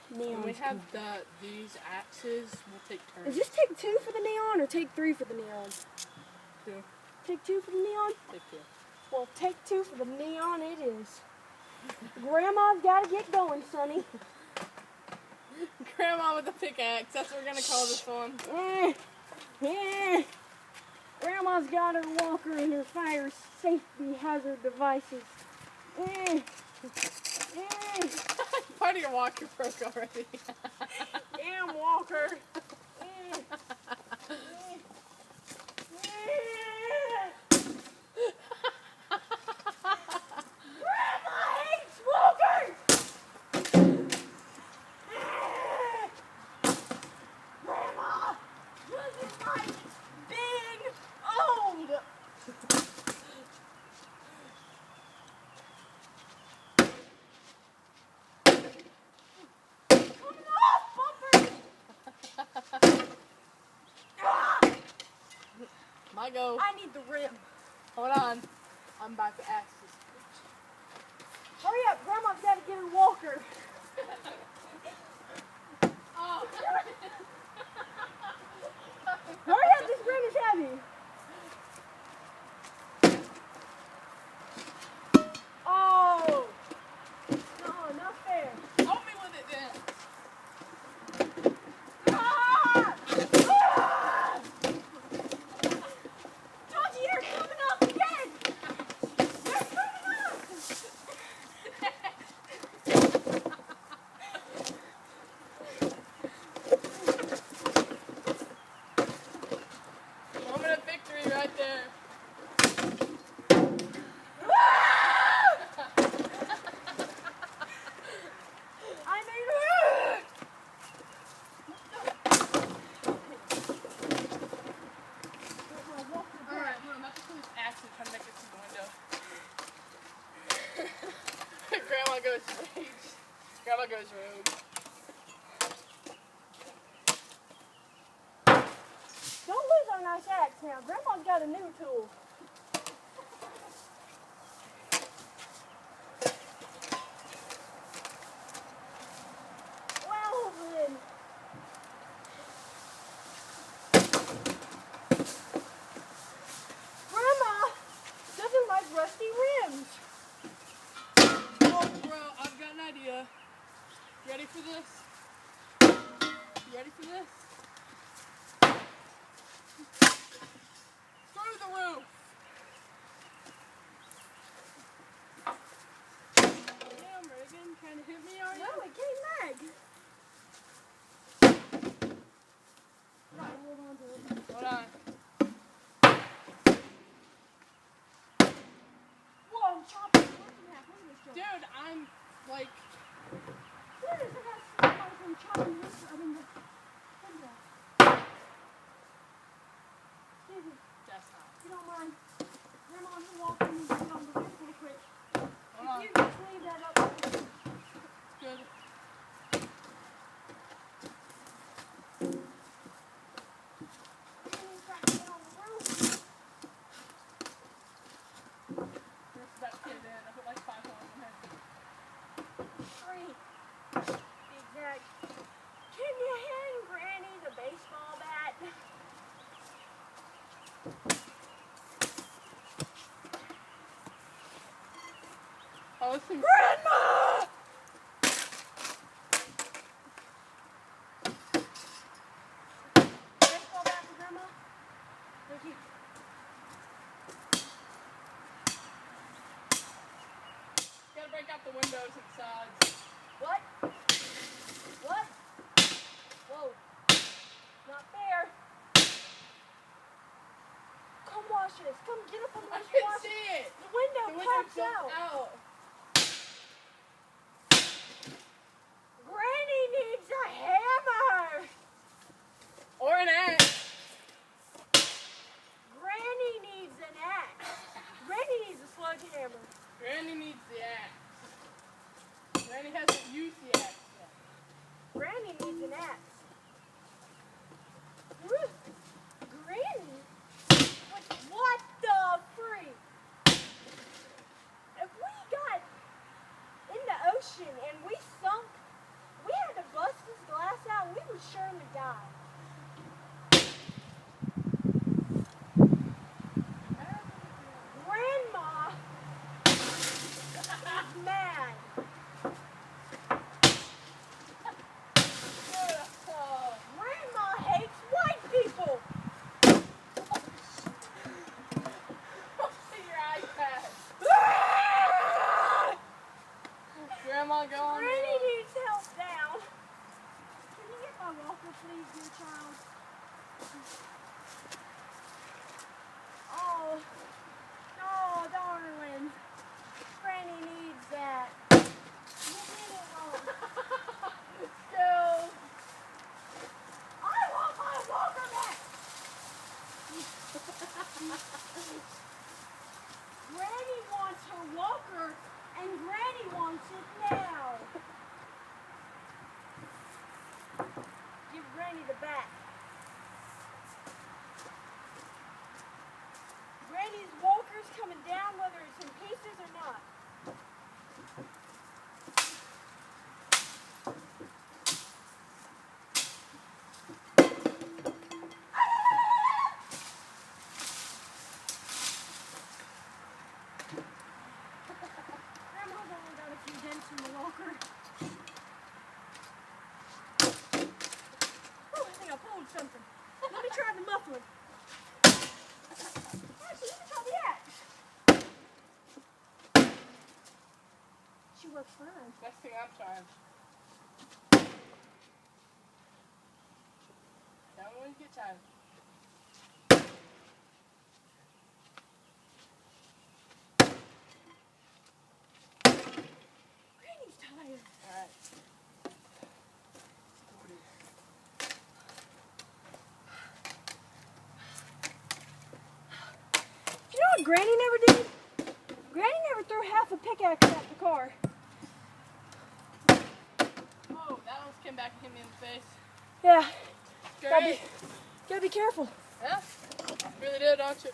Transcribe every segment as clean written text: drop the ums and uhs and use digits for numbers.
Neon. When we have these axes, we'll take turns. Is this take 2 for the neon or take 3 for the neon? 2. Take 2 for the neon? Take 2. Well, take 2 for the neon it is. Grandma's got to get going, Sonny. Grandma with the pickaxe. That's what we're going to call this one. Grandma's got her walker and her fire safety hazard devices. Part of your walker broke already. Damn walker. Grandma hates walkers! Grandma doesn't like being old. Coming off, bumpers! My go. I need the rim. Hold on. I'm about to ask this. Hurry up, Grandma's got to get her walker. Oh. Hurry up, this rim is heavy. Oh! No, not fair. Help me with it then. Ah! Ah! Georgie, you're coming up again! You're coming up! Moment of victory right there. I made it! Alright, I'm about to put this axe and try to make it through the window. Grandma goes rage. Grandma goes rogue. Don't lose our nice axe now. Grandma's got a new tool. Well then. Grandma doesn't like rusty rims. Oh, bro, I've got an idea. You ready for this? You ready for this? Through the roof. Damn, Reagan, trying to hit me, are you? No, it came back. Right, hold on to it. Hold on. Whoa, I'm chopping the wood in half. Look at this joke. Dude, I'm like, Look at this. I got some chopping wood. I mean, look at that. David, that's not. if you don't mind, Grandma, I'm walking and get on the roof real quick. Hold on. If you just leave that up. Good. This is about to get in. I put like 5 holes in it. 3. Exact. Can you hand Granny the baseball bat? Oh, listen. Grandma! Baseball bat for Grandma? Thank you. Gotta break out the windows and sides. What? What? Whoa. Not fair. Come wash this. Come get up and I wash can see it. The window The window pops jumped out. out. Granny needs a hammer. Or an axe. Granny needs an axe. Granny needs a sledgehammer. Granny needs the axe. Granny hasn't used the axe yet. Granny needs an axe. Woo. Granny? What the freak? If we got in the ocean and we sunk, we had to bust Granny needs help down. Can you get my walker, please, dear child? Oh, no, darling. Granny needs that. You did it wrong. So, I want my walker back. Granny wants her walker, and Granny wants it now. Give Granny the bat. Granny's walker's coming down whether it's in pieces or not. Grandma's only got a few dents from the walker. Oh, I think I pulled something. Let me try the muffler. Actually, let me try the axe. She works fine. next thing I'm trying. Tell me when you get time. Granny's tired. Alright. You know what Granny never did? Granny never threw half a pickaxe at the car. Oh, that almost came back and hit me in the face. Yeah, Great. gotta be careful. Yeah, really did, don't you?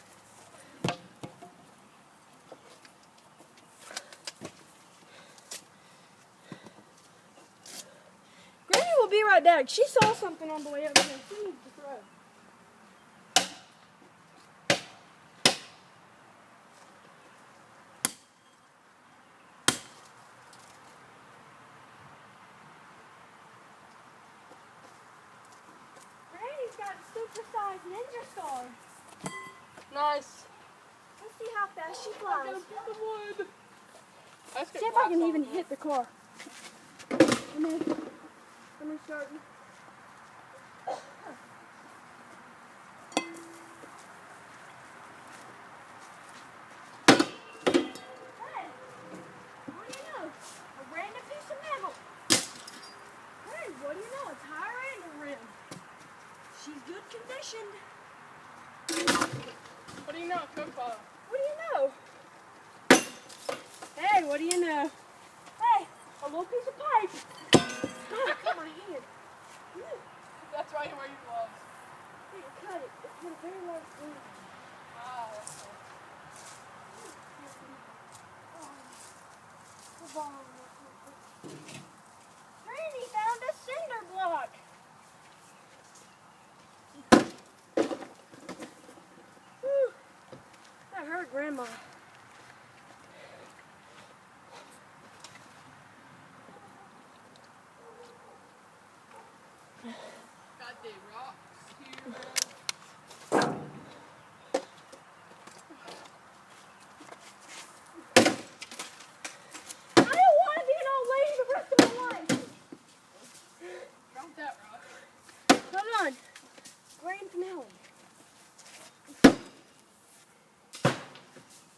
Granny will be right back. She saw something on the way up here. She needs to throw. Granny's got a super-sized ninja star. Nice. Let's see how fast she I'm flies. gonna put the wood. Let's get See if I glass can on even the wood. hit the car. Let me start. Hey, what do you know? A random piece of metal. Hey, what do you know? A tire and a rim. She's good conditioned. What do you know, Coke bottle? What do you know? Hey, what do you know? Hey, a little piece of pipe. Oh, I cut my hand. Ooh, That's why you wear your gloves. I need to cut it. It's been a very large wound. Ah, that's cool. Granny found a cinder block. Whew. That hurt Grandma. Got the rocks here. I don't want to be an old lady the rest of my life. Drop that rock. Hold on. Granny can help.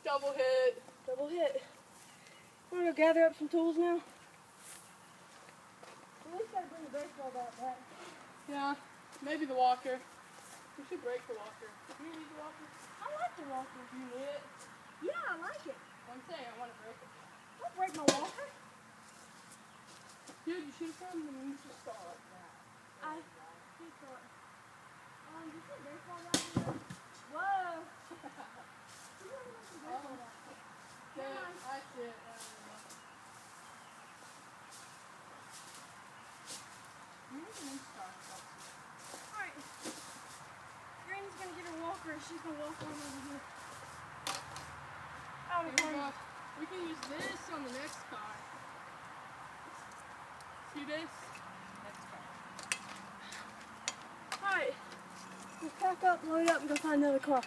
Double hit. Double hit. I'm gonna go gather up some tools now. At least gotta bring the baseball bat back. Yeah, maybe the walker. We should break the walker. Do you need the walker? I like the walker. Do you need it? Yeah, I like it. I'm saying I want to break it. Don't break my walker. Dude, you should have found the ninja star like that. I think so. You see baseball bat here? Whoa. You don't want some baseball bat. Yeah, I see it. Here's the ninja star. Alright. Granny's gonna get her walker and she's gonna walk on over here. Out Here of we front. go. We can use this on the next car. See this? Next car. Alright. Let's pack up, load up, and go find another car.